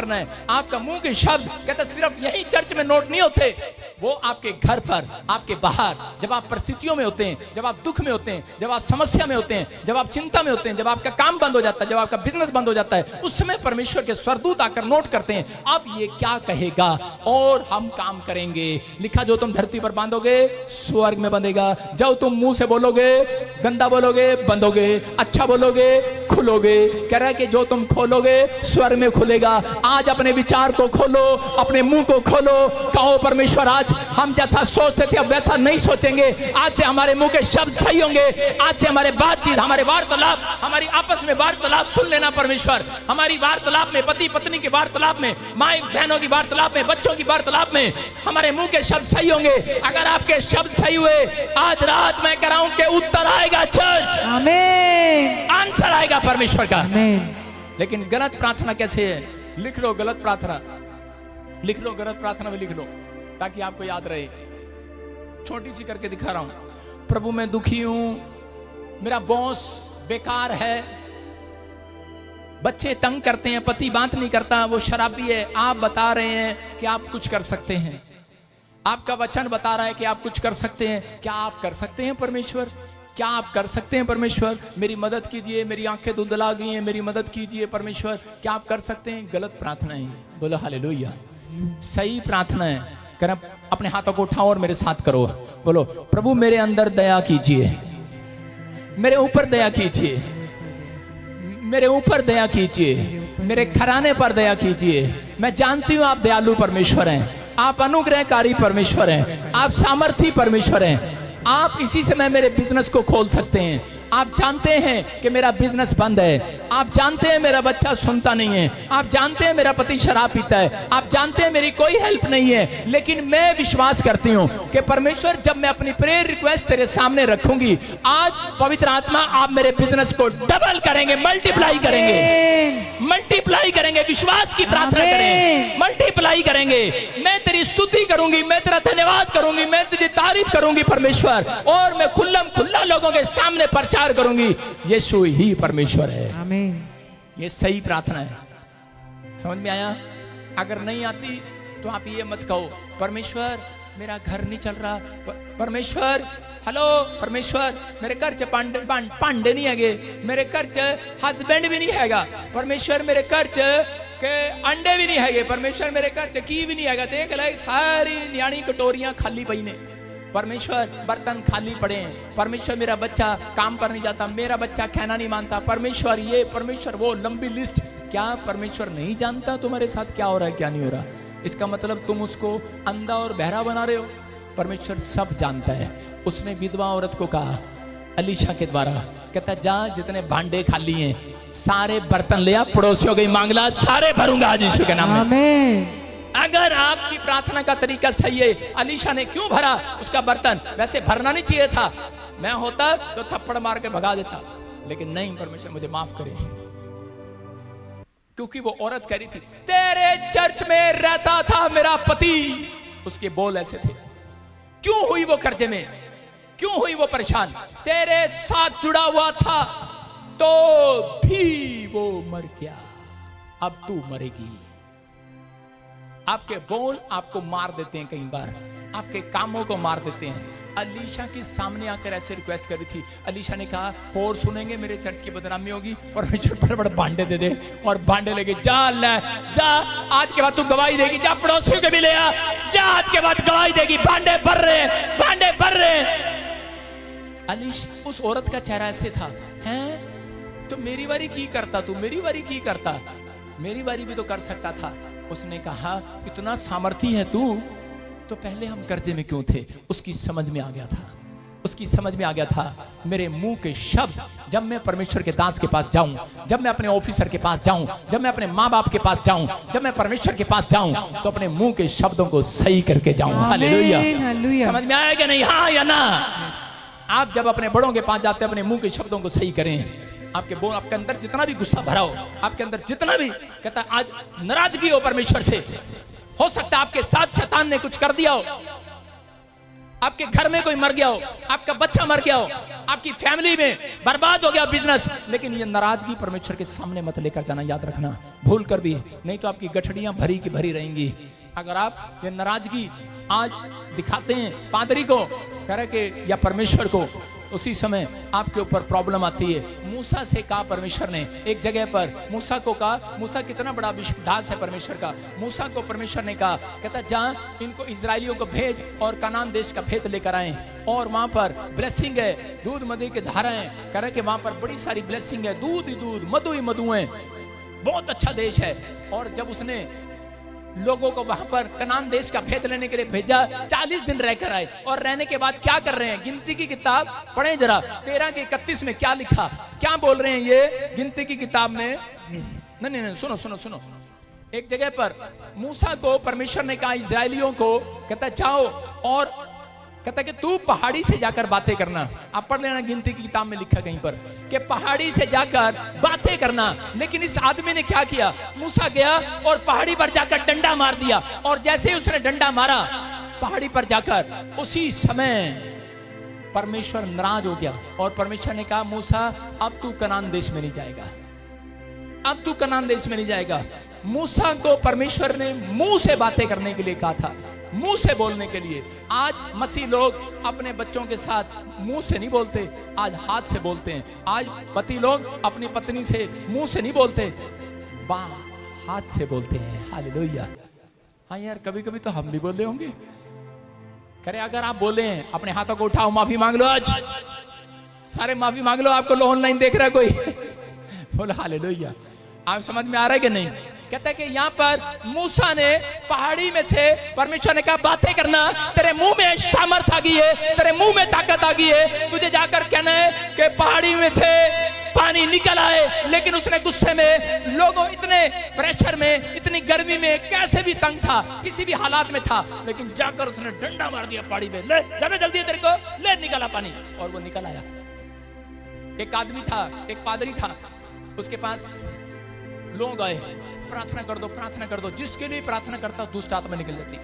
करना है। आपका मुंह के शब्द कहता सिर्फ यही चर्च में नोट नहीं होते, वो आपके घर पर, आपके बाहर, जब आप परिस्थितियों में होते हैं, जब आप दुख में होते हैं, जब आप समस्या में होते हैं, जब आप चिंता में होते हैं, जब आपका काम बंद हो जाता है, जब आपका बिजनेस बंद हो जाता है, उस समय परमेश्वर के स्वर्गदूत आकर नोट करते हैं अब ये क्या कहेगा और हम काम करेंगे। लिखा जो तुम धरती पर बांधोगे स्वर्ग में बंधेगा, जो तुम मुंह से बोलोगे गंदा बोलोगे बंधोगे, अच्छा बोलोगे खुलोगे। कह रहा है कि जो तुम खोलोगे स्वर्ग में खुलेगा। आज अपने विचार को खोलो, अपने मुंह को खोलो, कहो परमेश्वर आज हम जैसा सोचते थे अब वैसा नहीं सोचेंगे। आज से हमारे मुंह के शब्द सही होंगे, आज से हमारे बातचीत, हमारे वार्तालाप, हमारी आपस में वार्तालाप सुन लेना परमेश्वर। हमारी वार्तालाप में, पति पत्नी की वार्तालाप में, माई बहनों की वार्तालाप में, बच्चों की वार्तालाप में हमारे मुंह के शब्द सही होंगे। अगर आपके शब्द सही हुए आज रात मैं कह रहा हूं कि उत्तर आएगा चर्च, आमीन, आंसर आएगा परमेश्वर का। आमीन। लेकिन गलत प्रार्थना कैसे है? लिख लो गलत प्रार्थना, लिख लो गलत प्रार्थना में लिख लो ताकि आपको याद रहे। छोटी सी करके दिखा रहा हूं। प्रभु मैं दुखी हूं, मेरा बॉस बेकार है, बच्चे तंग करते हैं, पति बात नहीं करता, वो शराबी है। आप बता रहे हैं कि आप कुछ कर सकते हैं, आपका वचन बता रहा है कि आप कुछ कर सकते हैं। क्या आप कर सकते हैं परमेश्वर? क्या आप कर सकते हैं परमेश्वर? मेरी मदद कीजिए, मेरी आंखें धुंधला गई हैं, मेरी मदद कीजिए परमेश्वर। क्या आप कर सकते हैं? गलत प्रार्थना है। बोलो हालेलुया। सही प्रार्थना है। कर अपने हाथों को उठाओ और मेरे साथ करो। बोलो प्रभु मेरे अंदर दया कीजिए, मेरे ऊपर दया कीजिए, मेरे ऊपर दया कीजिए, मेरे घराने पर दया कीजिए। मैं जानती हूं आप दयालु परमेश्वर हैं, आप अनुग्रहकारी परमेश्वर हैं, आप सामर्थी परमेश्वर हैं। आप इसी समय मेरे बिजनेस को खोल सकते हैं। आप जानते हैं कि मेरा बिजनेस बंद है, आप जानते हैं मेरा बच्चा सुनता नहीं है, आप जानते हैं मेरा पति शराब पीता है, आप जानते हैं मेरी कोई हेल्प नहीं है। लेकिन मैं विश्वास करती हूं कि परमेश्वर जब मैं अपनी प्रेयर रिक्वेस्ट तेरे सामने रखूंगी, आज पवित्र आत्मा आप मेरे बिजनेस को डबल करेंगे, मल्टीप्लाई करेंगे, मल्टीप्लाई करेंगे। विश्वास की प्रार्थना करें, मल्टीप्लाई करेंगे। मैं तेरी स्तुति करूंगी, मैं तेरा धन्यवाद करूंगी, मैं तेरी तारीफ करूंगी परमेश्वर, और मैं खुल्लम खुल्ला लोगों के सामने प्रचार करूंगी यीशु ही परमेश्वर है। आमीन। ये सही प्रार्थना है। समझ में आया? अगर नहीं आती तो आप ये मत कहो परमेश्वर मेरा घर नहीं चल रहा, परमेश्वर हेलो परमेश्वर मेरे घर च पांडे नहीं है, मेरे घर च हस्बैंड भी नहीं हैगा, परमेश्वर मेरे घर च के अंडे भी नहीं है, परमेश्वर मेरे घर च की भी नहीं है। देख ले सारी न्याणी कटोरियां खाली पई ने, परमेश्वर बर्तन खाली पड़े हैं, परमेश्वर मेरा बच्चा काम पर नहीं जाता, मेरा बच्चा खाना नहीं मानता, परमेश्वर ये परमेश्वर वो, लंबी लिस्ट। क्या परमेश्वर नहीं जानता तुम्हारे साथ क्या हो रहा है क्या नहीं हो रहा? इसका मतलब तुम उसको अंधा और बहरा बना रहे हो। परमेश्वर सब जानता है। उसने विधवा औरत को कहा अलीशा के द्वारा, कहता जा जितने भांडे खाली हैं सारे बर्तन ले आ, पड़ोसियों की मांग ला, सारे भरूंगा आज यीशु के नाम में। आमीन। अगर आपकी प्रार्थना का तरीका सही है, अलीशा ने क्यों भरा उसका बर्तन? वैसे भरना नहीं चाहिए था, मैं होता तो थप्पड़ मार के भगा देता, लेकिन नहीं, परमेश्वर मुझे माफ करे। क्योंकि वो औरत कह रही थी तेरे चर्च में रहता था मेरा पति, उसके बोल ऐसे थे। क्यों हुई वो कर्जे में? क्यों हुई वो परेशान? तेरे साथ जुड़ा हुआ था तो भी वो मर गया, अब तू मरेगी। आपके बोल आपको मार देते हैं, कई बार आपके कामों को मार देते हैं। अलीशा के सामने आकर ऐसे रिक्वेस्ट कर रही थी। अलीशा ने कहा और सुनेंगे मेरे चर्च की बदनामी होगी, परमेश्वर बड़े बड़े भांडे दे दे, और भांडे लेके जा ले जा, आज के बाद तू गवाही देगी, जा पड़ोसियों के भी ले आ, जा आज के बाद गवाही देगी, भांडे भर रहे हैं, भांडे भर रहे हैं। अलीश उस औरत का चेहरा ऐसे था, हैं तो मेरी बारी की करता, तू मेरी बारी की करता, मेरी बारी भी तो कर सकता था। उसने कहा इतना सामर्थी है तू, तो पहले हम कर्जे में क्यों थे? उसकी समझ में आ गया था, उसकी समझ में आ गया था मेरे मुंह के शब्द जब मैं परमेश्वर के दास के पास जाऊं, जब मैं अपने ऑफिसर के पास जाऊं, जब मैं अपने माँ बाप के पास जाऊं, जब मैं परमेश्वर के पास जाऊं, तो अपने मुंह के शब्दों को सही करके जाऊं। हालेलुया। समझ में आया कि नहीं? हाँ या ना? आप जब अपने बड़ों के पास जाते हैं अपने मुंह के शब्दों को सही करें। आपके बोल, आपके अंदर जितना भी गुस्सा भरा हो, आपके अंदर जितना भी कहता आज नाराजगी हो परमेश्वर से, हो सकता है आपके साथ शैतान ने कुछ कर दिया हो, आपके घर में कोई मर गया हो, आपका बच्चा मर गया हो, आपकी फैमिली में बर्बाद हो गया बिजनेस, लेकिन ये नाराजगी परमेश्वर के सामने मत लेकर जाना, याद रखना भूल कर भी, नहीं तो आपकी गठड़ियां भरी की भरी रहेंगी। अगर आप ये नाराजगी आज दिखाते हैं पादरी को, कह रहे कि या परमेश्वर को, उसी समय आपके ऊपर प्रॉब्लम आती है। मूसा से कहा परमेश्वर ने, एक जगह पर मूसा को कहा, मूसा कितना बड़ा विश्वास है परमेश्वर का, मूसा को परमेश्वर ने कहा, कहता जा इनको इजरायलियों को भेज और कनान देश का भेद लेकर आए, और वहां पर ब्लेसिंग है, दूध मधु की धाराएं, कह रहे कि वहां पर बड़ी सारी ब्लेसिंग है, दूध ही दूध, मधु ही मधु है, बहुत अच्छा देश है। और जब उसने लोगों को वहां पर कनान देश का भेद लेने के लिए भेजा, 40 दिन रहकर आए, और रहने के बाद क्या कर रहे हैं, गिनती की किताब पढ़े जरा, 13 के 31 में क्या लिखा, क्या बोल रहे हैं ये गिनती की किताब में। नहीं, सुनो सुनो सुनो, एक जगह पर मूसा को परमेश्वर ने कहा इजरायलियों को, कहता जाओ, और कहता कि तू पहाड़ी से जाकर बातें करना। आप पढ़ लेना, गिनती की किताब में लिखा कहीं पर कि पहाड़ी से जाकर बातें करना। लेकिन इस आदमी ने क्या किया, मूसा गया और पहाड़ी पर जाकर डंडा मार दिया, और जैसे ही उसने डंडा मारा पहाड़ी पर जाकर, उसी समय परमेश्वर नाराज हो गया, और परमेश्वर ने कहा मूसा अब तू कनान देश में नहीं जाएगा, अब तू कनान देश में नहीं जाएगा। मूसा को परमेश्वर ने मुंह से बातें करने के लिए कहा था, मुंह से बोलने के लिए। आज मसीह लोग अपने बच्चों के साथ मुंह से नहीं बोलते, आज हाथ से बोलते हैं। आज पति लोग अपनी पत्नी से मुंह से नहीं बोलते, हाथ से बोलते हैं। हालेलुया। हाँ यार, कभी कभी तो हम भी बोले होंगे। करे अगर आप बोले हैं, अपने हाथों को उठाओ, माफी मांग लो, आज सारे माफी मांग लो। आपको ऑनलाइन देख रहा है कोई, बोलो हालेलुया। आप समझ में आ रहा है कि नहीं? कहता है कि यहाँ पर मूसा ने पहाड़ी में से परमेश्वर ने कहा बातें करना, तेरे मुंह में सामर्थ आ गई है, तेरे मुंह में ताकत आ गई है, तुझे जाकर कहना है कि पहाड़ी में से पानी निकल आए। लेकिन उसने गुस्से में, लोगों इतने प्रेशर में, इतनी गर्मी में, कैसे भी तंग था, किसी भी हालात में था, लेकिन जाकर उसने डंडा मार दिया पहाड़ी में, ले ज्यादा जल्दी है तेरे को, ले निकला पानी, और वो निकल आया। एक आदमी था, एक पादरी था, उसके पास लोग आए, प्रार्थना कर दो, प्रार्थना कर दो। जिसके लिए प्रार्थना करता दुष्ट आत्मा निकल जाती।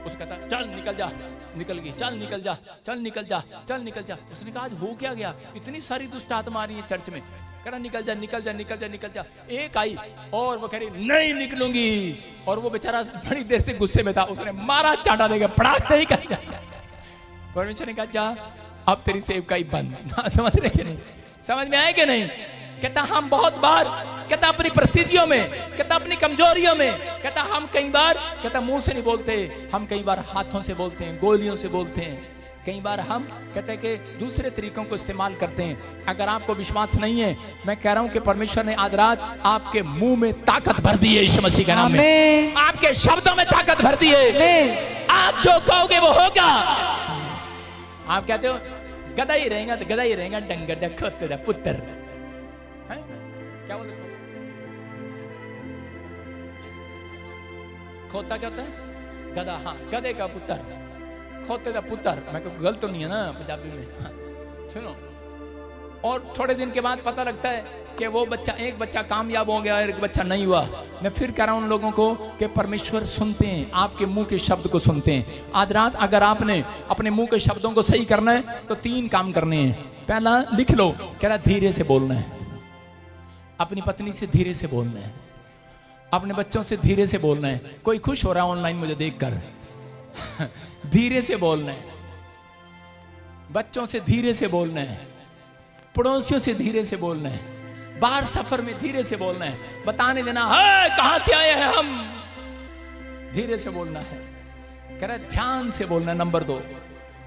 उसने कहता चल निकल जा, निकल गई, चल निकल जा, चल निकल जा, चल निकल जा। उसने कहा आज हो क्या गया, इतनी सारी दुष्ट आत्मा आ रही है चर्च में। कह रहा निकल जा, निकल जा, निकल जा, निकल जा। एक आई और वो कह रही नहीं निकलूंगी, और वो बेचारा बड़ी देर से गुस्से में था, उसने मारा चाटा देगा, पड़ाक नहीं कर जा। परमेश्वर ने कहा जा अब तेरी सेवकाई बंद। समझ रहे कि नहीं, समझ में आए कि नहीं? कहता हम बहुत बार, कहता अपनी परिस्थितियों में, कहता अपनी कमजोरियों में, कहता हम कई बार, कहता मुंह से नहीं बोलते, हम कई बार हाथों से बोलते हैं, गोलियों से बोलते हैं, कई बार हम कहते हैं कि दूसरे तरीकों को इस्तेमाल करते हैं। अगर आपको विश्वास नहीं है, मैं कह रहा हूं कि परमेश्वर ने आज रात आपके मुंह में ताकत भर दी है, यीशु मसीह के नाम में। आपके शब्दों में ताकत भर दी है। आप जो कहोगे वो होगा। आप कहते हो गधा ही रहेगा, तो गधा ही रहेगा, डंगर जा खोते जा पुत्र। क्या बोलते खोता क्या होता है? गधा। हाँ, गधे का पुत्र, खोते का पुत्र। मैं को गलत तो नहीं है ना पंजाबी में? हाँ। सुनो, और थोड़े दिन के बाद पता लगता है कि वो बच्चा, एक बच्चा कामयाब हो गया, एक बच्चा नहीं हुआ। मैं फिर कह रहा हूं उन लोगों को कि परमेश्वर सुनते हैं, आपके मुंह के शब्द को सुनते हैं। आज रात अगर आपने अपने मुंह के शब्दों को सही करना है तो 3 काम करने हैं। पहला लिख लो, कह रहा धीरे से बोलना है, अपनी पत्नी से धीरे से बोलना है, अपने बच्चों से धीरे से बोलना है। कोई खुश हो रहा है ऑनलाइन मुझे देखकर। धीरे से बोलना है, बच्चों से धीरे से बोलना है, पड़ोसियों से धीरे से बोलना है, बाहर सफर में धीरे से बोलना है, बताने देना है कहां से आए हैं हम, धीरे से बोलना है। कह रहा है ध्यान से बोलना है। नंबर 2।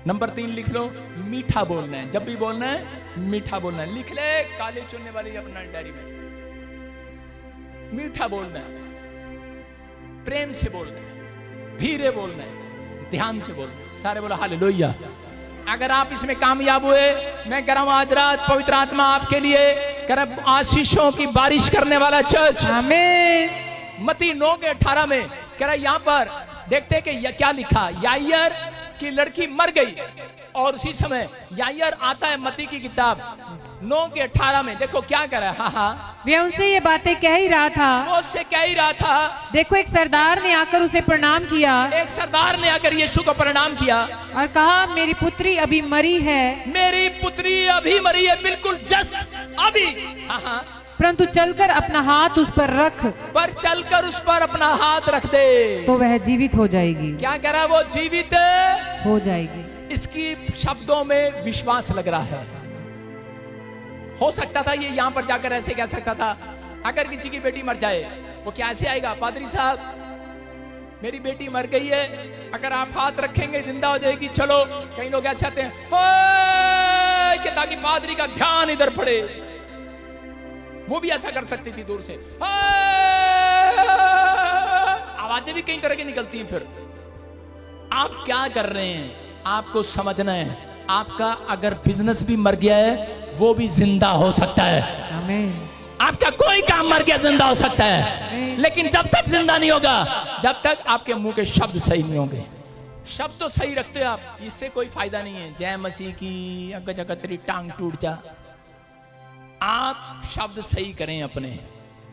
नंबर 3 लिख लो, मीठा बोलना है। जब भी बोलना है मीठा बोलना है। लिख ले काली चुनने वाली अपना डायरी में, मीठा बोलना है, प्रेम से बोलना है, धीरे बोलना है, ध्यान से बोलना है। सारे बोलो हालेलुया। अगर आप इसमें कामयाब हुए, मैं कह रहा हूं आज रात पवित्र आत्मा आपके लिए कर आशीषों की बारिश करने वाला चर्च। आमीन। मत्ती 9:18 में कह रहा यहां पर देखते कि क्या लिखा, यायर की लड़की मर गई और उसी समय यायर आता है मत्ती की किताब 9:18 में, देखो क्या कर रहा है। हाँ हाँ, वह उनसे ये बातें कह ही रहा था, वो उससे कह ही रहा था। देखो एक सरदार ने आकर उसे प्रणाम किया एक सरदार ने आकर यीशु को प्रणाम किया और कहा, मेरी पुत्री अभी मरी है, मेरी पुत्री अभी मरी है, बिल्कुल जस्ट अभी। हाँ हाँ, परंतु चलकर अपना हाथ उस पर रख, पर चलकर उस पर अपना हाथ रख दे तो वह जीवित हो जाएगी। क्या कह रहा है? वो जीवित हो जाएगी। इसकी शब्दों में विश्वास लग रहा है। हो सकता था ये यहां पर जाकर ऐसे कह सकता था, अगर किसी की बेटी मर जाए वो क्या ऐसे आएगा, पादरी साहब मेरी बेटी मर गई है, अगर आप हाथ रखेंगे जिंदा हो जाएगी। चलो, कई लोग ऐसे आते हैं कि ताकि पादरी का ध्यान इधर पड़े। वो भी ऐसा कर सकती थी दूर से, आवाजें भी कई तरह की निकलती हैं। फिर आप क्या कर रहे हैं, आपको समझना है। आपका अगर बिजनेस भी मर गया है वो भी जिंदा हो सकता है। आमीन। आपका कोई काम मर गया जिंदा हो सकता है, लेकिन जब तक जिंदा नहीं होगा, जब तक आपके मुंह के शब्द सही नहीं होंगे। शब्द तो सही रखते हो आप, इससे कोई फायदा नहीं है। जय मसीह की, अगर जगह तेरी टांग टूट जा। आप शब्द सही करें अपने,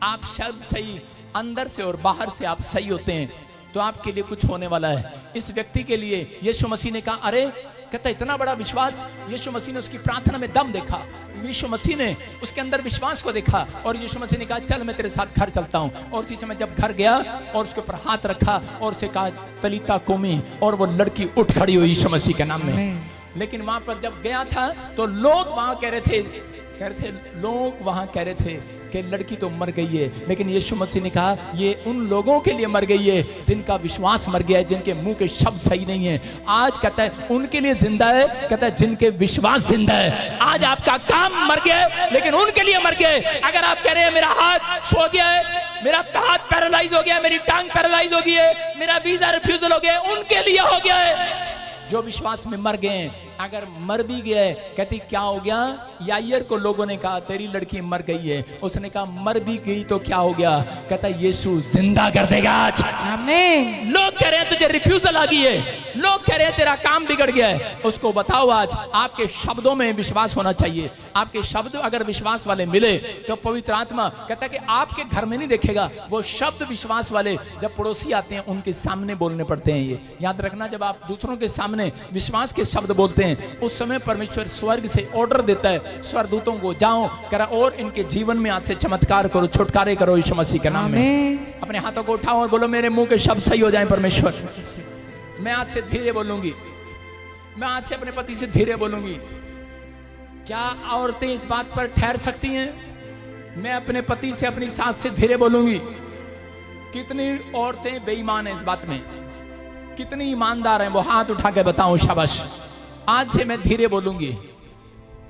आप शब्द सही अंदर से और बाहर से आप सही होते हैं तो आपके लिए कुछ होने वाला है। इस व्यक्ति के लिए यीशु मसीह ने कहा, अरे कहता इतना बड़ा विश्वास। यीशु मसीह ने उसकी प्रार्थना में दम देखा, यीशु मसीह ने उसके अंदर विश्वास को देखा और यीशु मसीह ने कहा, चल मैं तेरे साथ घर चलता हूं। और उसी समय जब घर गया और उसके ऊपर हाथ रखा और उसे कहा, तलीता कुमी, और वो लड़की उठ खड़ी हुई यीशु मसीह के नाम में। लेकिन वहां पर जब गया था तो लोग वहां कह रहे थे लोग वहां कह रहे थे कि लड़की तो मर गई है, लेकिन यीशु मसीह ने कहा, ये उन लोगों के लिए मर गई है जिनका विश्वास मर गया है, जिनके मुंह के शब्द सही नहीं है। आज कहता है उनके लिए जिंदा है, कहता है जिनके विश्वास जिंदा है। आज आपका काम मर गया है, लेकिन उनके लिए मर गया है। अगर आप कह रहे हैं मेरा हाथ सो गया है, मेरा हाथ पैरालाइज हो गया है, मेरी टांग पैरालाइज हो गई है, मेरा वीजा रिफ्यूजल हो गया है, उनके लिए हो गया है जो विश्वास में मर गए हैं। अगर मर भी गए, कहती क्या हो गया? यायर को लोगों ने कहा तेरी लड़की मर गई है, उसने कहा मर भी गई तो क्या हो गया? कहता यीशु जिंदा कर देगा आज। आमीन। लोग कह रहे हैं तुझे रिफ्यूजल आ गई है, लोग कह रहे हैं तेरा काम बिगड़ गया है, उसको बताओ आज आपके शब्दों में विश्वास होना चाहिए। आपके शब्द अगर विश्वास वाले मिले तो पवित्र आत्मा कहता है कि आपके घर में नहीं देखेगा, वो शब्द विश्वास वाले जब पड़ोसी आते हैं उनके सामने बोलने पड़ते हैं। ये याद रखना, जब आप दूसरों के सामने विश्वास के शब्द बोलते हैं उस समय परमेश्वर स्वर्ग से ऑर्डर देता है स्वर्गदूतों को, जाओ करा और इनके जीवन में आज से चमत्कार करो, छुटकारे करो यीशु मसीह के नाम में। अपने हाथों को उठाओ और बोलो मेरे मुंह के शब्द सही हो जाएं परमेश्वर। मैं आज से धीरे बोलूंगी, मैं आज से अपने पति से धीरे बोलूंगी। क्या औरतें इस बात पर ठहर सकती हैं? मैं अपने पति से अपनी सास से धीरे बोलूंगी। कितनी औरतें बेईमान हैं इस बात में, कितनी ईमानदार हैं वो हाथ उठा के बताओ शाबाश। आज से मैं धीरे बोलूंगी,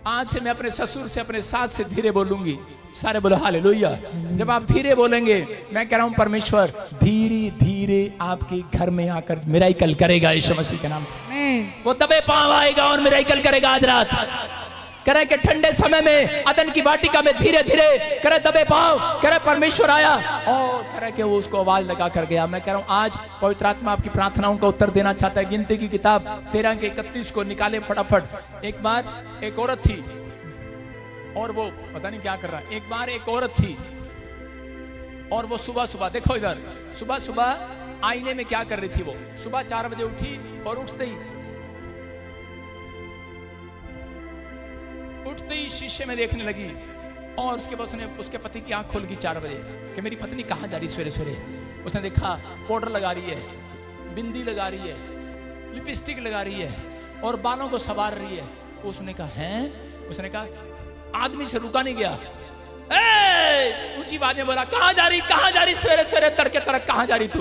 आज से मैं अपने ससुर से अपने सास से धीरे बोलूंगी। सारे बोलो हालेलुया। जब आप धीरे बोलेंगे, मैं कह रहा हूं परमेश्वर धीरे धीरे आपके घर में आकर मिराकल करेगा यीशु मसीह के नाम से। वो दबे पांव आएगा और मिराकल करेगा आज रात। करे कि ठंडे समय में अदन की वाटिका में धीरे धीरे करे दबे पांव, करे परमेश्वर आया और करे कि वो उसको आवाज लगा कर गया। मैं कह रहा हूं आज पवित्र आत्मा आपकी प्रार्थनाओं का उत्तर देना चाहता है। गिनती की किताब 13:31 को निकाले फटाफट। एक बार एक औरत थी और वो पता नहीं क्या कर रहा है। एक बार एक औरत थी और वो सुबह सुबह, देखो इधर, सुबह सुबह आईने में क्या कर रही थी? वो सुबह 4 बजे उठी और उठते ही शीशे में देखने लगी और उसके बाद उसके पति की आंख खुल गई 4 बजे कि मेरी पत्नी कहाँ जा रही सवेरे सवेरे। उसने देखा पाउडर लगा रही है, बिंदी लगा रही है, लिपस्टिक लगा रही है और बालों को संवार रही है। उसने कहा हैं? उसने कहा आदमी से रुका नहीं गया, ऊंची आवाज में बोला कहाँ जा रही, कहाँ जा रही सवेरे सवेरे तड़के तड़क, कहाँ जा रही तू,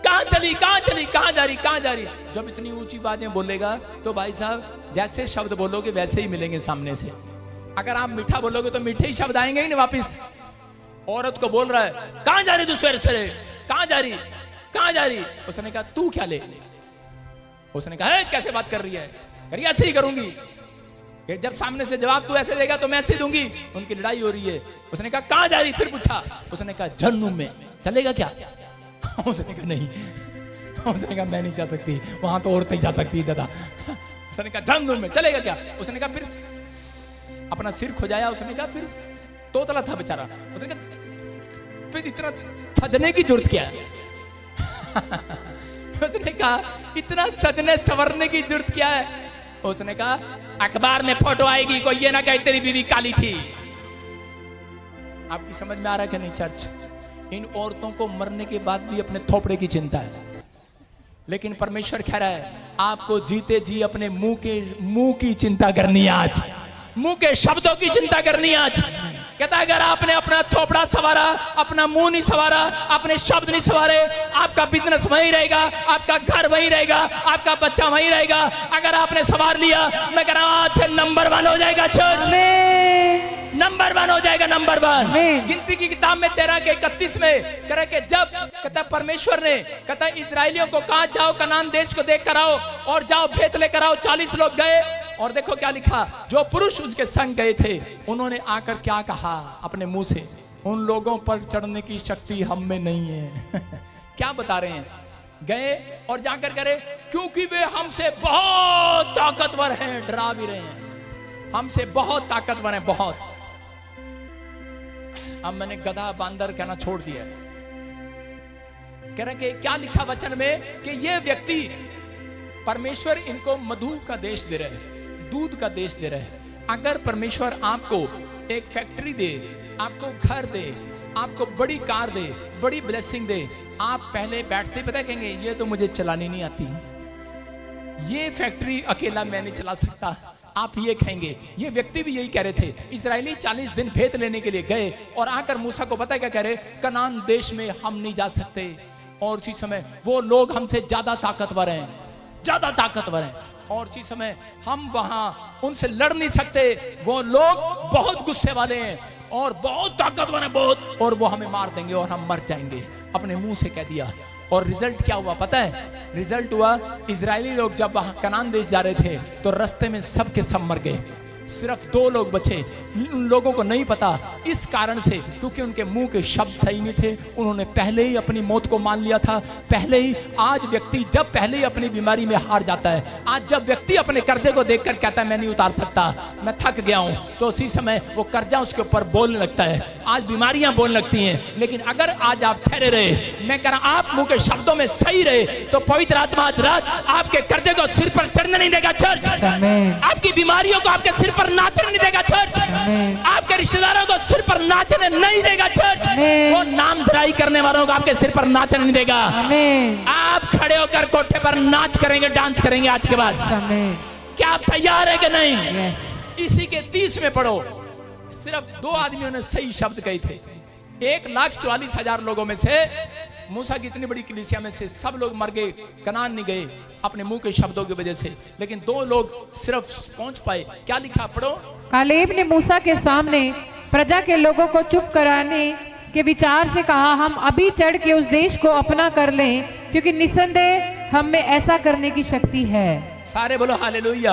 कहाँ चली, कहाँ चली, कहाँ जा रही, कहाँ जा रही। जब इतनी ऊंची बातें बोलेगा तो भाई साहब जैसे शब्द बोलोगे वैसे ही मिलेंगे सामने से। अगर आप मीठा बोलोगे तो मीठे ही शब्द आएंगे ही नहीं वापिस। औरत को बोल रहा है कहाँ जा रही तू सवेरे सवेरे, कहाँ जा रही, कहाँ जा रही। उसने कहा तू क्या ले। उसने कहा कैसे बात कर रही है, करिए ऐसे ही करूंगी। जब सामने से जवाब तू ऐसे देगा तो मैं ऐसे दूंगी। उनकी लड़ाई हो रही है। उसने कहा कहाँ जा रही, फिर पूछा। उसने कहा जहन्नुम में, चलेगा क्या? उसने कहा नहीं। उसने कहा मैं नहीं जा सकती, वहां तो औरतें जा सकती है ज्यादा। उसने कहा जहन्नुम में चलेगा क्या? उसने कहा फिर अपना सिर खुजाया, उसने कहा फिर तोतला था बेचारा, उसने कहा फिर इतना सजने की जरूरत क्या है? उसने कहा इतना सजने संवरने की जरूरत क्या है? उसने कहा अखबार में फोटो आएगी, कोई ये ना कहे तेरी बीवी काली थी। आपकी समझ में आ रहा है कि नहीं चर्च? इन औरतों को मरने के बाद भी अपने थोपड़े की चिंता है, लेकिन परमेश्वर कह रहा है आपको जीते जी अपने मुंह की चिंता करनी है, आज मुंह के शब्दों की चिंता करनी है। आज कहता है अगर आपने अपना थोपड़ा संवारा, अपना मुंह नहीं संवारा, अपने शब्द नहीं संवारे, आपका बिजनेस वहीं रहेगा, आपका घर वहीं रहेगा, आपका बच्चा वहीं रहेगा। अगर आपने संवार लिया, मैं कह रहा हूं आज से नंबर 1 हो जाएगा चर्च, नंबर 1 हो जाएगा, नंबर 1। गिनती की किताब में 13 के 31 में कह रहा कि जब कहता परमेश्वर ने कहता इजराइलियों को कहा जाओ कनान देश को देख कर आओ और जाओ भेंट लेकर आओ। 40 लोग गए और देखो क्या लिखा, जो पुरुष उनके संग गए थे उन्होंने आकर क्या कहा अपने मुंह से, उन लोगों पर चढ़ने की शक्ति हम में नहीं है। क्या बता रहे हैं? गए और जाकर करे क्योंकि वे हमसे बहुत ताकतवर हैं, डरा भी रहे हैं, हमसे बहुत ताकतवर हैं, बहुत। अब मैंने गधा बांदर कहना छोड़ दिया। कह रहे कि क्या लिखा वचन में कि ये व्यक्ति परमेश्वर इनको मधु का देश दे रहे हैं, दूध का देश दे रहे हैं। अगर परमेश्वर आपको एक फैक्ट्री दे, आपको घर दे, आपको बड़ी कार दे, बड़ी ब्लेसिंग दे, आप पहले बैठते पता कहेंगे ये तो मुझे चलानी नहीं आती, ये फैक्ट्री अकेला मैं नहीं चला सकता, आप ये कहेंगे। ये व्यक्ति भी यही कह रहे थे। इजरायली 40 दिन भेंट लेने के लिए गए और आकर मूसा को पता क्या कह रहे, कनान देश में हम नहीं जा सकते, और उसी समय वो लोग हमसे ज्यादा ताकतवर हैं, ज्यादा ताकतवर हैं, और उसी समय हम वहां उनसे लड़ नहीं सकते, वो लोग बहुत गुस्से वाले हैं और बहुत ताकतवर हैं, बहुत, और वो हमें मार देंगे और हम मर जाएंगे। अपने मुंह से कह दिया। और रिजल्ट क्या हुआ पता है? रिजल्ट हुआ इजरायली लोग जब वहां कनान देश जा रहे थे तो रास्ते में सब के सब मर गए, सिर्फ 2 लोग बचे। उन लोगों को नहीं पता, इस कारण से क्योंकि उनके मुंह के शब्द सही नहीं थे, उन्होंने पहले ही अपनी मौत को मान लिया था। पहले ही आज व्यक्ति जब पहले ही अपनी बीमारी में हार जाता है, आज जब व्यक्ति अपने कर्जे को देखकर कहता है मैं नहीं उतार सकता, मैं थक गया हूं, तो उसी समय वो कर्जा उसके ऊपर बोलने लगता है, आज बीमारियां बोलने लगती हैं। लेकिन अगर आज आप ठहरे रहे, मैं कह रहा आप मुंह के शब्दों में सही रहे, तो पवित्र आत्मा आज रात आपके कर्जे को सिर पर चढ़ने नहीं देगा चर्च, आपकी बीमारियों को आपके सिर पर नाचने नहीं देगा चर्च, आपके रिश्तेदारों को सिर पर नाचने नहीं देगा चर्च, वो नाम धराई करने वालों को आपके सिर पर नाचने नहीं देगा। आप खड़े होकर कोठे पर नाच करेंगे, डांस करेंगे आज के बाद। क्या आप तैयार है कि नहीं? इसी के 30 में पढ़ो, सिर्फ 2 आदमियों ने सही शब्द कहे थे। 1,44,000 लोगों में से, मूसा की इतनी बड़ी कलीसिया में से सब लोग मर गए, कनान नहीं गए अपने मुंह के शब्दों की वजह से, लेकिन 2 लोग सिर्फ पहुंच पाए। क्या लिखा पढ़ो? कालेब ने मूसा के सामने प्रजा के लोगों को चुप कराने के विचार से कहा, हम अभी चढ़ के उस देश को अपना कर लें, क्योंकि निसंदेह हम में ऐसा करने की शक्ति है। सारे बोलो हालेलुया।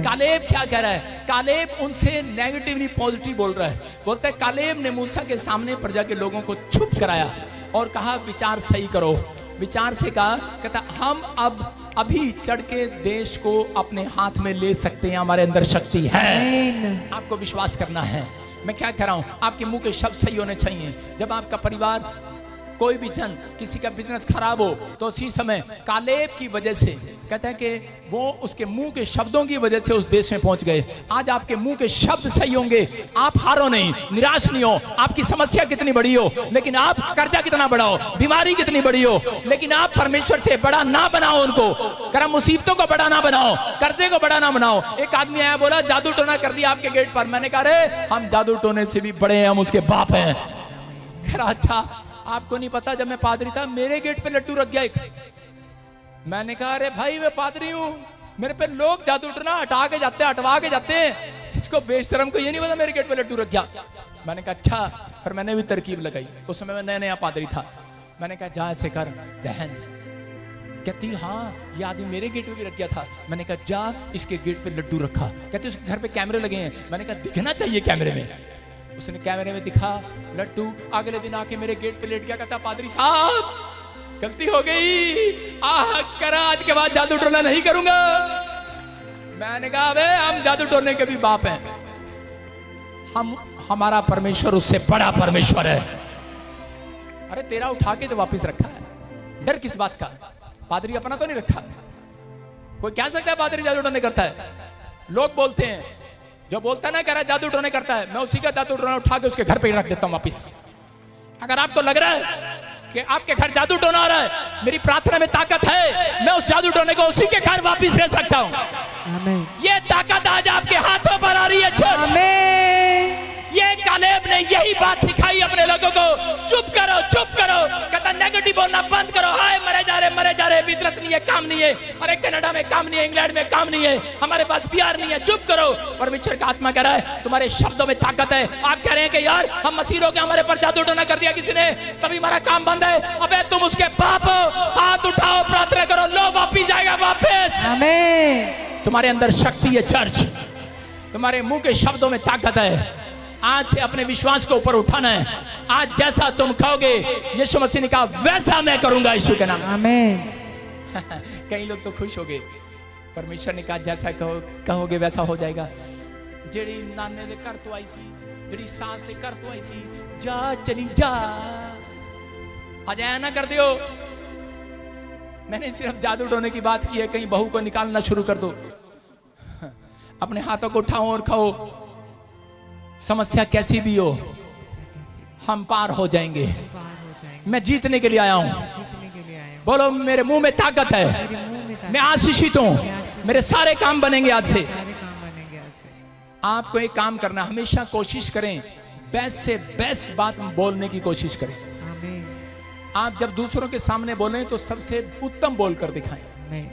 कालेब क्या कह रहा है? कालेब उनसे नेगेटिव नहीं पॉजिटिव बोल रहा है। बोलता है कालेब ने मूसा के सामने प्रजा के लोगों को चुप कराया और कहा विचार सही करो। विचार से कहा, कहता हम अब अभी चढ़ के देश को अपने हाथ में ले सकते हैं, हमारे अंदर शक्ति है, आपको विश्वास करना है। मैं क्या कह रहा हूं, आपके मुंह के शब्द सही होने चाहिए। जब आपका परिवार, कोई भी जन, किसी का बिजनेस खराब हो, तो उसी समय कालेब की वजह से कहते हैं कि वो उसके मुंह के शब्दों की वजह से उस देश में पहुंच गए। आज आपके मुंह के शब्द सही होंगे, आप हारो नहीं, निराश नहीं हो। आपकी समस्या कितनी बड़ी हो, लेकिन आप कर्जा कितना बड़ा हो, बीमारी कितनी बड़ी हो, लेकिन आप परमेश्वर से बड़ा ना बनाओ उनको। कर मुसीबतों को बड़ा ना बनाओ, कर्जे को बड़ा ना बनाओ। एक आदमी आया, बोला जादू टोना कर दिया आपके गेट पर। मैंने कहा अरे हम जादू टोने से भी बड़े हैं, हम उसके बाप हैं। कह रहा अच्छा आपको नहीं पता, जब मैं पादरी था मेरे गेट पे लड्डू रख गया एक। मैंने कहा अरे भाई मैं पादरी हूं, मेरे पे लोग जादू टोना हटा के जाते हैं, हटवा के जाते हैं, इसको बेशरम को ये नहीं पता मेरे गेट पे लड्डू रख गया। मैंने कहा अच्छा, फिर मैंने भी तरकीब लगाई। उस समय मैं नया नया पादरी था। मैंने कहा जा ऐसे कर बहन। कहती हाँ ये आदमी मेरे गेट पे भी रख गया था। मैंने कहा जा इसके गेट पे लड्डू रखा। कहती उसके घर पे कैमरे लगे हैं। मैंने कहा दिखना चाहिए कैमरे में। उसने कैमरे में दिखा लड्डू। अगले दिन आके मेरे गेट पे लेट गया, कहता पादरी साहब गलती हो गई, आह करा, आज के बाद जादू टोना नहीं करूंगा। मैंने कहा अबे हम जादू टोने के भी बाप हैं, हमारा परमेश्वर उससे बड़ा परमेश्वर है। अरे तेरा उठा के तो वापस रखा है, डर किस बात का? पादरी अपना तो नहीं रखा। कोई कह सकता है पादरी जादू टोने करता है? लोग बोलते हैं, जो बोलता ना कह रहा जादू टोने करता है, मैं उसी का जादू टोना उठा के उसके घर पे ही रख देता हूं वापिस। अगर आपको लग रहा है कि आपके घर जादू टोना आ रहा है, मेरी प्रार्थना में ताकत है, मैं उस जादू टोने को उसी के घर वापिस भेज सकता हूं। ये ताकत आज आपके हाथों पर आ रही है चर्च। ये कालेब ने यही बात सिखाई अपने लोगों को, चुप करो चुप करो, कहता नेगेटिव बोलना बंद करो। हाय मरे जा रहे बिजनेस नहीं है, काम नहीं है, अरे कनाडा में काम नहीं है, इंग्लैंड में काम नहीं है, हमारे पास PR नहीं है, चुप करो। परमेश्वर का आत्मा कह रहा है तुम्हारे शब्दों में ताकत है। आप कह रहे हैं कि यार हम मसीह लोग, हमारे पर जादू टोना कर दिया किसी ने, तभी हमारा काम बंद है। अबे तुम उसके बाप हो, हाथ उठाओ, प्रार्थना करो, लो वापिस जाएगा वापिस। तुम्हारे अंदर शक्ति है चर्च, तुम्हारे मुंह के शब्दों में ताकत है। आज से अपने विश्वास को ऊपर उठाना है। आज जैसा तुम कहोगे, यीशु मसीह ने कहा वैसा मैं करूंगा यीशु के नाम। आमीन। कई लोग तो खुश हो गए, परमेश्वर ने कहा जैसा कहोगे वैसा हो जाएगा। जेड़ी नाने दे घर तो आई सी, जेड़ी सास दे घर तो आई सी, जा चली जा, आज ऐ ना कर दियो। मैंने सिर्फ जादू टोने की बात की है, कहीं बहू को निकालना शुरू कर दो। अपने हाथों को उठाओ और खाओ, समस्या कैसी भी हो हम पार हो जाएंगे। मैं जीतने के लिए आया हूं। बोलो मेरे मुंह में ताकत है, मैं आशीषित हूं, मेरे सारे काम बनेंगे आज से। आपको एक काम करना, हमेशा कोशिश करें बेस्ट से बेस्ट बात बोलने की कोशिश करें। आप जब दूसरों के सामने बोलें तो सबसे उत्तम बोलकर दिखाएं।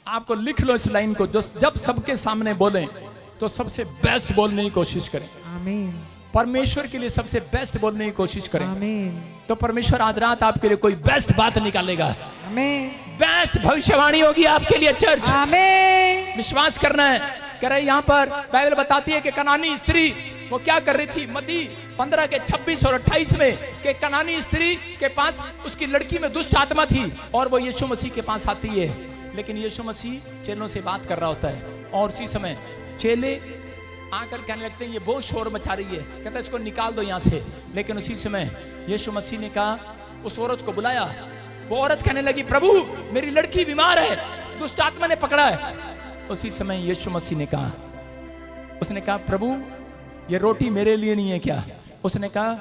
आपको लिख लो इस लाइन को, जो जब सबके सामने बोलें तो सबसे बेस्ट बोलने की कोशिश करें। आमीन। परमेश्वर के लिए सबसे बेस्ट बोलने की कोशिश करें। आमीन। तो परमेश्वर आज रात आपके लिए कोई बेस्ट बात निकालेगा। आमीन। बेस्ट भविष्यवाणी होगी आपके लिए चर्च। आमीन। विश्वास करना है। कह रहे यहाँ पर बाइबल बताती है कि कनानी स्त्री वो क्या कर रही थी, मत्ती 15 के 26 और 28 में, कि कनानी स्त्री के पास उसकी लड़की में दुष्ट आत्मा थी और वो यीशु मसीह के पास आती है। लेकिन यीशु मसीह चेलों से बात कर रहा होता है और उसी समय चेले आकर कहने लगते हैं ये बहुत शोर मचा रही है, कहता है इसको निकाल दो यहाँ से। लेकिन उसी समय यीशु मसीह ने कहा, उस औरत को बुलाया। वो औरत कहने लगी प्रभु मेरी लड़की बीमार है, दुष्ट आत्मा ने पकड़ा है। उसी समय यीशु मसीह ने कहा, उसने कहा प्रभु ये रोटी मेरे लिए नहीं है क्या? उसने कहा,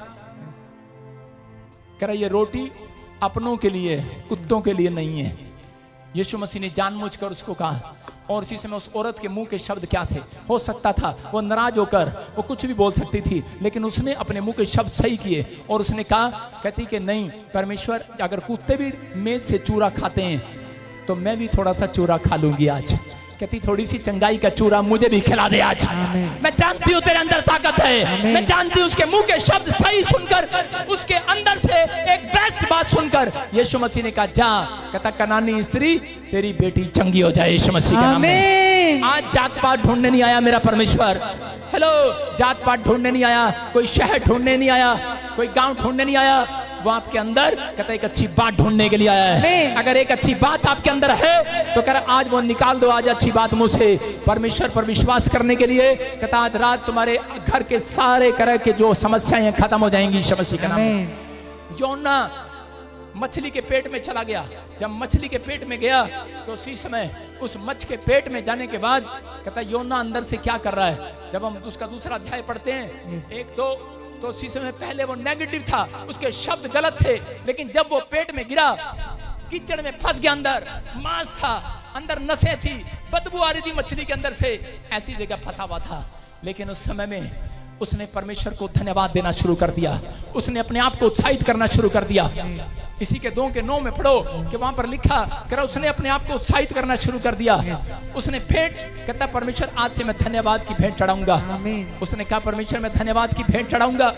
कह रहा ये रोटी अपनों के लिए, कुत्तों के लिए नहीं है। यीशु मसीह ने जानबूझकर उसको कहा। और उसी समय उस औरत के मुंह के शब्द क्या थे? हो सकता था वो नाराज होकर वो कुछ भी बोल सकती थी, लेकिन उसने अपने मुंह के शब्द सही किए और उसने कहा, कहती कि नहीं परमेश्वर, अगर कुत्ते भी मेज से चूरा खाते हैं तो मैं भी थोड़ा सा चूरा खा लूंगी आज। कहती थोड़ी सी चंगाई का चूरा मुझे भी खिला दे आज। मैं जानती हूँ तेरे अंदर ताकत है, मैं जानती हूँ उसके मुंह के शब्द सही सुनकर, उसके अंदर से एक बेस्ट बात सुनकर यीशु मसीह ने कहा जा। कहता कनानी स्त्री तेरी बेटी चंगी हो जाए यीशु मसीह के नाम में। आज जात पात ढूंढने नहीं आया मेरा परमेश्वर। हेलो, जात पात ढूंढने नहीं आया, कोई शहर ढूंढने नहीं आया, कोई गांव ढूंढने नहीं आया। वो आपके अंदर कहता एक अच्छी बात ढूंढने के लिए आया है। अगर एक अच्छी बात आपके अंदर है तो कह रहा आज वो निकाल दो, आज अच्छी बात मुंह से। परमेश्वर पर विश्वास करने के लिए कहता आज रात तुम्हारे घर के सारे तरह के जो समस्याएं खत्म हो जाएंगी यीशु मसीह के नाम में। योना मछली के पेट में चला गया। जब मछली के पेट में गया तो उसी समय उस मछ के पेट में जाने के बाद कहता योना अंदर से क्या कर रहा है। जब हम उसका दूसरा अध्याय पढ़ते हैं 1-2 तो उसी समय पहले वो नेगेटिव था, उसके शब्द गलत थे, लेकिन जब वो पेट में गिरा कीचड़ में फंस गया, अंदर मांस था, अंदर नसें थी, बदबू आ रही थी मछली के अंदर से, ऐसी जगह फंसा हुआ था। लेकिन उस समय में उसने परमेश्वर को धन्यवाद देना शुरू कर दिया, उसने अपने आप को उत्साहित करना शुरू कर दिया। इसी के 2:9 में पढ़ो कि वहां पर लिखा कर उसने अपने आप को उत्साहित करना शुरू कर दिया। उसने भेंट कहता परमेश्वर आज से मैं धन्यवाद की भेंट चढ़ाऊंगा। उसने कहा परमेश्वर मैं धन्यवाद की भेंट चढ़ाऊंगा।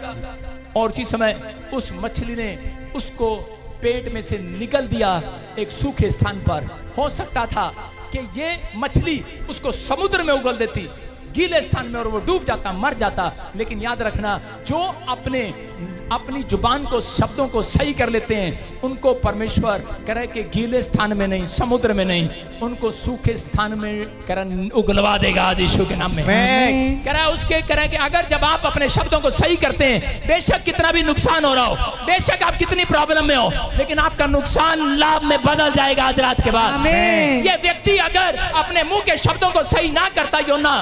और उसी समय उस मछली ने उसको पेट में से निकल दिया एक सूखे स्थान पर। हो सकता था कि ये मछली उसको समुद्र में उगल देती, गीले स्थान में और वो डूब जाता, मर जाता। लेकिन याद रखना, जो अपनी जुबान को, शब्दों को सही कर लेते हैं, उनको परमेश्वर कह रहा है कि गीले स्थान में नहीं, समुद्र में नहीं, उनको सूखे स्थान में कह रहा है उगलवा देगा आज यीशु के नाम में। कह रहा है उसके कह रहा है कि अगर जब आप अपने शब्दों को सही करते हैं, बेशक कितना भी नुकसान हो रहा हो, बेशक आप कितनी प्रॉब्लम में हो, लेकिन आपका नुकसान लाभ में बदल जाएगा आज रात के बाद। ये व्यक्ति अगर अपने मुंह के शब्दों को सही ना करता, योना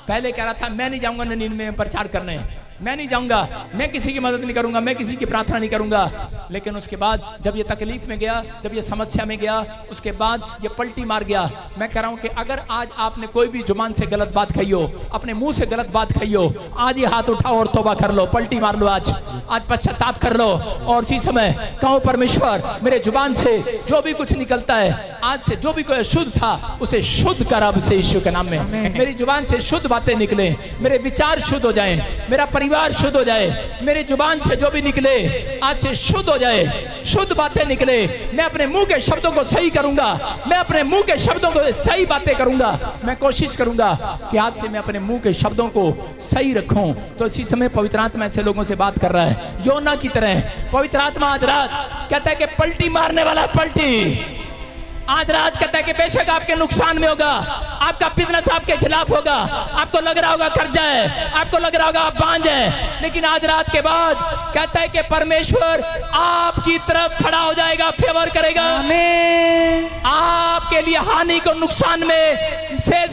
पहले कह रहा था मैं नहीं जाऊंगा निनिवे में प्रचार करने, मैं नहीं जाऊंगा, मैं किसी की मदद नहीं करूंगा, मैं किसी की प्रार्थना नहीं करूंगा। लेकिन उसके बाद जब ये तकलीफ में गया, जब ये समस्या में गया, उसके बाद ये पलटी मार गया। मैं कह रहा हूं कि अगर आज आपने कोई भी जुबान से गलत बात कही हो, अपने मुंह से गलत बात कही हो, आज ये हाथ उठाओ और तौबा कर लो, पलटी मार लो, आज पश्चाताप कर लो और इसी समय कहो परमेश्वर मेरे जुबान से जो भी कुछ निकलता है, आज से जो भी कोई अशुद्ध था उसे शुद्ध कर अब से यीशु के नाम में। मेरी जुबान से शुद्ध बातें निकले, मेरे विचार शुद्ध हो जाएं, मेरा परिवार शुद्ध हो जाए, मेरी जुबान से जो भी निकले आज से शुद्ध हो जाए, शुद्ध बातें निकले। मैं अपने मुंह के शब्दों को सही करूंगा, मैं अपने मुंह के शब्दों को सही बातें करूंगा। मैं कोशिश करूंगा कि आज से मैं अपने मुंह के शब्दों को सही रखूं। तो इसी समय पवित्र आत्मा ऐसे लोगों से बात कर रहा है, योना की तरह। पवित्र आत्मा आज रात कहता है कि पलटी मारने वाला पलटी। आज रात कहता है कि बेशक आपके नुकसान में होगा, आपका बिजनेस आपके खिलाफ होगा, आपको लग रहा होगा कर्जा है, आपको लग रहा होगा आप बांझ हैं, लेकिन आज रात के बाद कहता है कि परमेश्वर आपकी तरफ खड़ा हो जाएगा, फेवर करेगा, आपके लिए हानि को नुकसान में से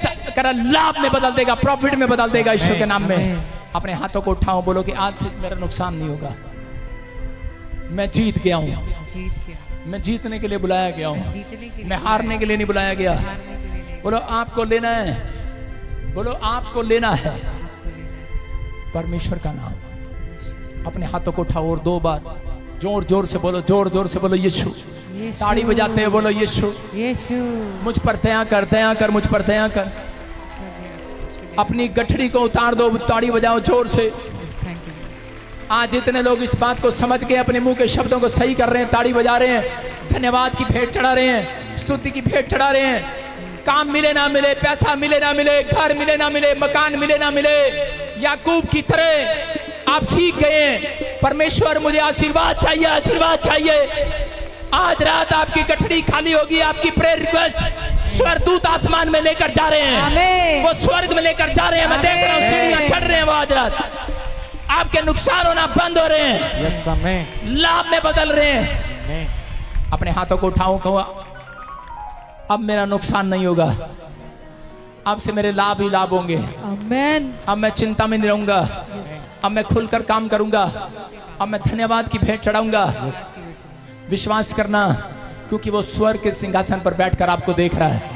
लाभ में बदल देगा, प्रॉफिट में बदल देगा ईश्वर के नाम में। अपने हाथों को उठाओ, बोलो कि आज से मेरा नुकसान नहीं होगा, मैं जीत गया हूँ, मैं जीतने के लिए बुलाया गया हूँ, मैं हारने के लिए नहीं बुलाया गया। बोलो आपको लेना है, बोलो आपको लेना है परमेश्वर का नाम। अपने हाथों को उठाओ और 2 बार जोर जोर से बोलो, जोर जोर से बोलो यीशु। ताड़ी बजाते हैं बोलो यीशु, मुझ पर दया कर, दया कर, मुझ पर दया कर। अपनी गठड़ी को उतार दो, ताड़ी बजाओ जोर से। आज जितने लोग इस बात को समझ के अपने मुंह के शब्दों को सही कर रहे हैं, ताड़ी बजा रहे हैं, धन्यवाद की भेंट चढ़ा रहे हैं, स्तुति की भेंट चढ़ा रहे हैं, काम मिले ना मिले, पैसा मिले ना मिले, घर मिले ना मिले, मकान मिले ना मिले, याकूब की तरह आप सीख गए हैं परमेश्वर मुझे आशीर्वाद चाहिए, आशीर्वाद चाहिए। आज रात आपकी गठड़ी खाली होगी, आपकी प्रेयर रिक्वेस्ट स्वर्गदूत आसमान में लेकर जा रहे हैं, वो स्वर्ग में लेकर जा रहे हैं। मैं देख रहा हूँ सीढ़ियां चढ़ रहे हैं, वो आज रात आपके नुकसान होना बंद हो रहे हैं, लाभ में बदल रहे हैं। अपने हाथों को उठाओ, कहो अब मेरा नुकसान नहीं होगा, अब से मेरे लाभ ही लाभ होंगे। अब मैं चिंता में नहीं रहूंगा, अब मैं खुलकर काम करूंगा, अब मैं धन्यवाद की भेंट चढ़ाऊंगा। विश्वास करना, क्योंकि वो स्वर्ग के सिंहासन पर बैठकर आपको देख रहा है।